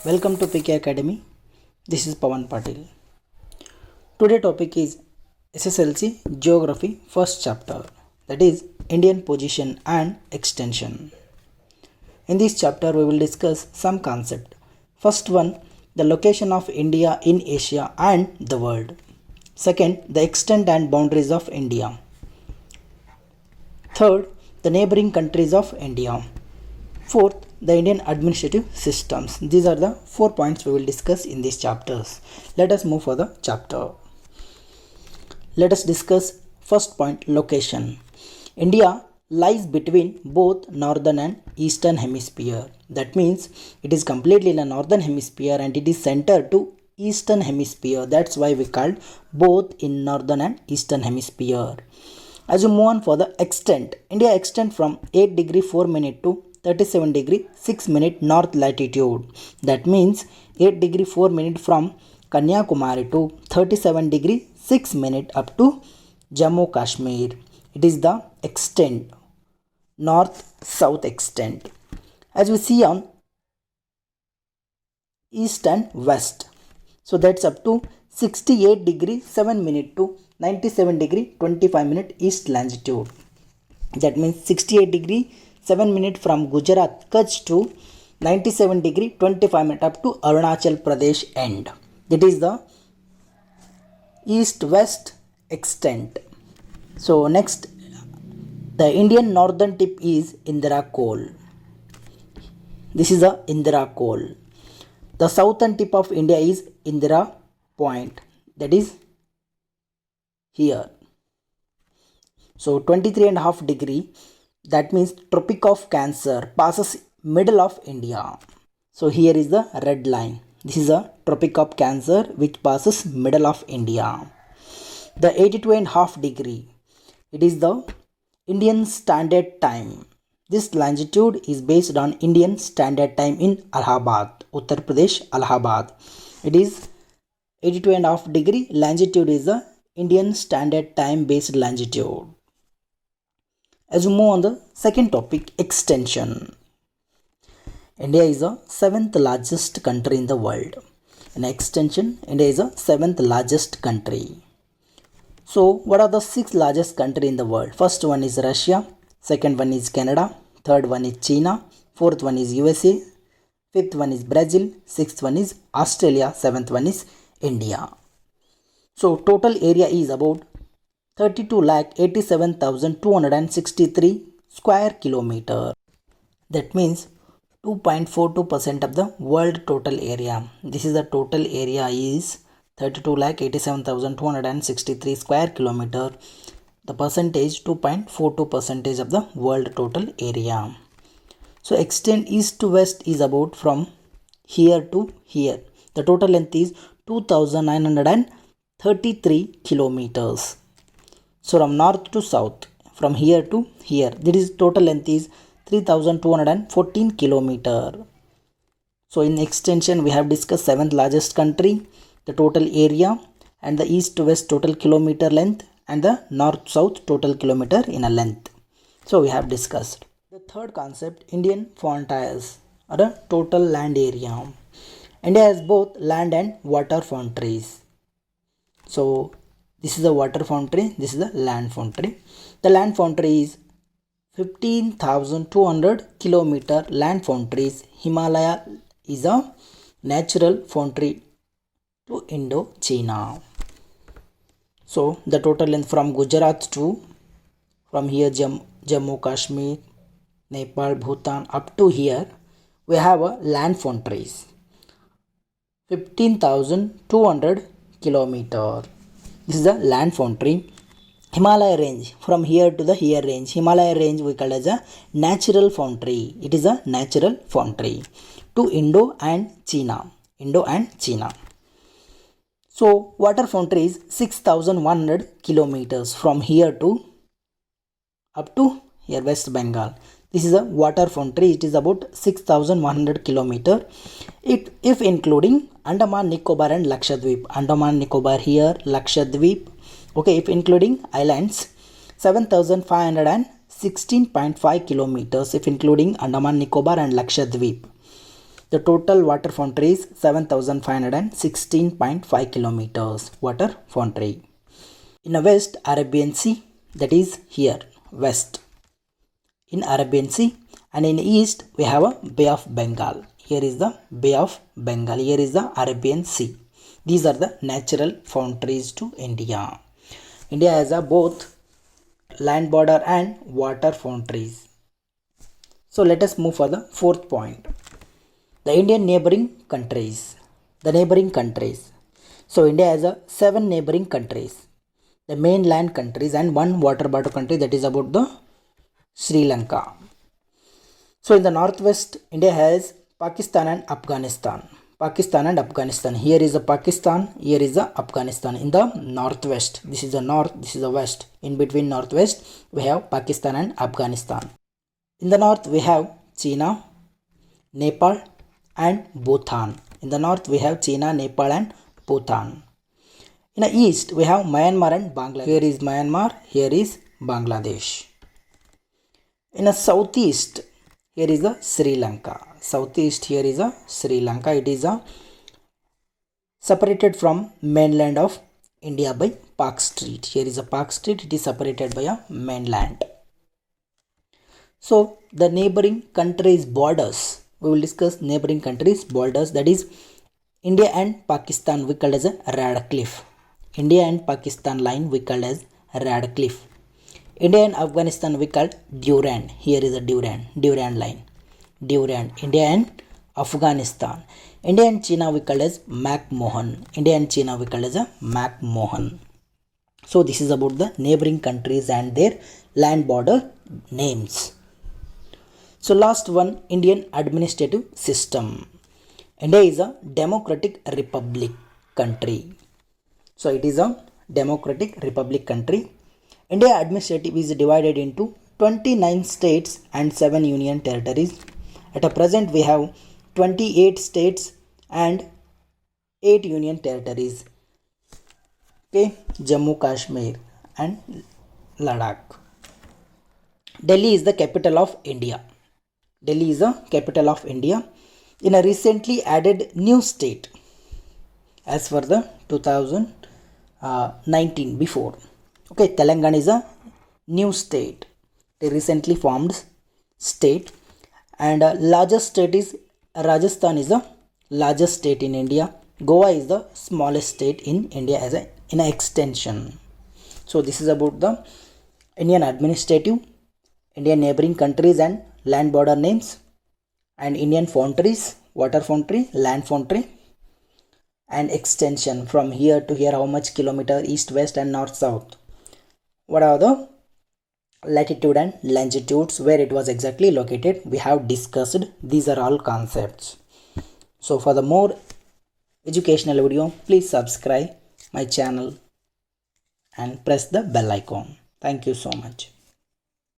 Welcome to PK Academy. This is Pawan Patil. Today topic is SSLC Geography first chapter, that is Indian position and extension. In this chapter we will discuss some concept. First one, the location of India in Asia and the world. Second, the extent and boundaries of India. Third, the neighboring countries of India. Fourth, the Indian administrative systems. These are the 4 points we will discuss in these chapters. Let us move for the chapter. Let us discuss first point, location. India lies between both northern and eastern hemisphere. That means it is completely in the northern hemisphere and it is centered to eastern hemisphere. That's why we called both in northern and eastern hemisphere. As we move on for the extent, India extends from 8 degree 4 minute to 37 degree 6 minute north latitude. That means 8 degree 4 minute from Kanyakumari to 37 degree 6 minute up to Jammu Kashmir. It is the extent, north-south extent. As we see on east and west, so that's up to 68 degree 7 minute to 97 degree 25 minute east longitude. That means 68 degree 7 minute from Gujarat Kutch to 97 degree 25 minute up to Arunachal Pradesh end. That is the east-west extent. So next, the Indian northern tip is Indira Col. This is the Indira Col. The southern tip of India is Indira Point. That is here. So 23.5 degree, that means Tropic of Cancer passes middle of India. So here is the red line. This is a Tropic of Cancer which passes middle of India. The 82.5 degree, it is the Indian Standard Time. This longitude is based on Indian Standard Time in Allahabad, Uttar Pradesh, Allahabad. It is 82.5 degree longitude is the Indian Standard Time based longitude. As we move on the second topic, extension. India is the 7th largest country in the world. In extension, India is the 7th largest country. So, what are the 6 largest country in the world? First one is Russia, second one is Canada, third one is China, fourth one is USA, fifth one is Brazil, sixth one is Australia, seventh one is India. So, total area is about 32,87,263 square kilometer. That means 2.42% of the world total area. This is the total area is 32,87,263 square kilometer. The percentage 2.42% of the world total area. So extent east to west is about from here to here. The total length is 2,933 kilometers. So from north to south, from here to here, this total length is 3,214 kilometer. So in extension, we have discussed 7th largest country, the total area, and the east to west total kilometer length, and the north south total kilometer in a length. So we have discussed. The third concept, Indian frontiers, or the total land area. India has both land and water frontiers. So this is the water frontier, this is the land frontier. The land frontier is 15,200 kilometer land frontiers. Himalaya is a natural frontier to Indochina. So the total length from Gujarat to from here Jammu Kashmir, Nepal, Bhutan up to here we have a land frontiers 15,200 kilometer. This is the land frontier. Himalaya range, from here to the here range. Himalaya range we call as a natural frontier. It is a natural frontier to Indo and China. So water frontier is 6,100 kilometers from here to up to here West Bengal. This is a water frontier. It is about 6,100 kilometer. If including Andaman, Nicobar and Lakshadweep. Andaman, Nicobar here, Lakshadweep. Okay, if including islands, 7,516.5 kilometers if including Andaman, Nicobar and Lakshadweep. The total water fountain is 7,516.5 kilometers water fountain. In the West Arabian Sea, that is here, West. In Arabian Sea, and in East we have a Bay of Bengal. Here is the Bay of Bengal. Here is the Arabian Sea. These are the natural fountains to India. India has a both land border and water fountains. So let us move for the fourth point. The Indian neighboring countries. The neighboring countries. So India has a 7 neighboring countries. The mainland countries and 1 water border country, that is about the Sri Lanka. So in the northwest, India has Pakistan and Afghanistan. Pakistan and Afghanistan. Here is the Pakistan, here is the Afghanistan. In the northwest, this is the north, this is the west. In between northwest, we have Pakistan and Afghanistan. In the north, we have China, Nepal and Bhutan. In the north, we have China, Nepal and Bhutan. In the east, we have Myanmar and Bangladesh. Here is Myanmar, here is Bangladesh. In the southeast, here is the Sri Lanka. Southeast, here is a Sri Lanka. It is separated from mainland of India by Park Strait. Here is a Park Strait. It is separated by a mainland. So the neighboring countries' borders. We will discuss neighboring countries' borders. That is India and Pakistan, we call as a Radcliffe. India and Pakistan line we call as Radcliffe. India and Afghanistan we call Durand. Here is a Durand line. Durand. India and Afghanistan. India and China we call as McMahon. India and China we call as a McMahon. So this is about the neighboring countries and their land border names. So last one, Indian administrative system. India is a democratic republic country. So it is a democratic republic country. India administrative is divided into 29 states and 7 union territories. At a present we have 28 states and 8 union territories. Okay, Jammu Kashmir and Ladakh. Delhi is the capital of India. Delhi is the capital of India. In a recently added new state as for the 2019 before. Okay, Telangana is a new state, a recently formed state, and largest state is Rajasthan is the largest state in India. Goa is the smallest state in India as in extension. So this is about the Indian administrative, Indian neighboring countries and land border names, and Indian fountains, water fountain, land fountain, and extension from here to here, how much kilometer, east, west and north, south. What are the latitude and longitudes, where it was exactly located, we have discussed. These are all concepts. So for the more educational video, please subscribe my channel and press the bell icon. Thank you so much.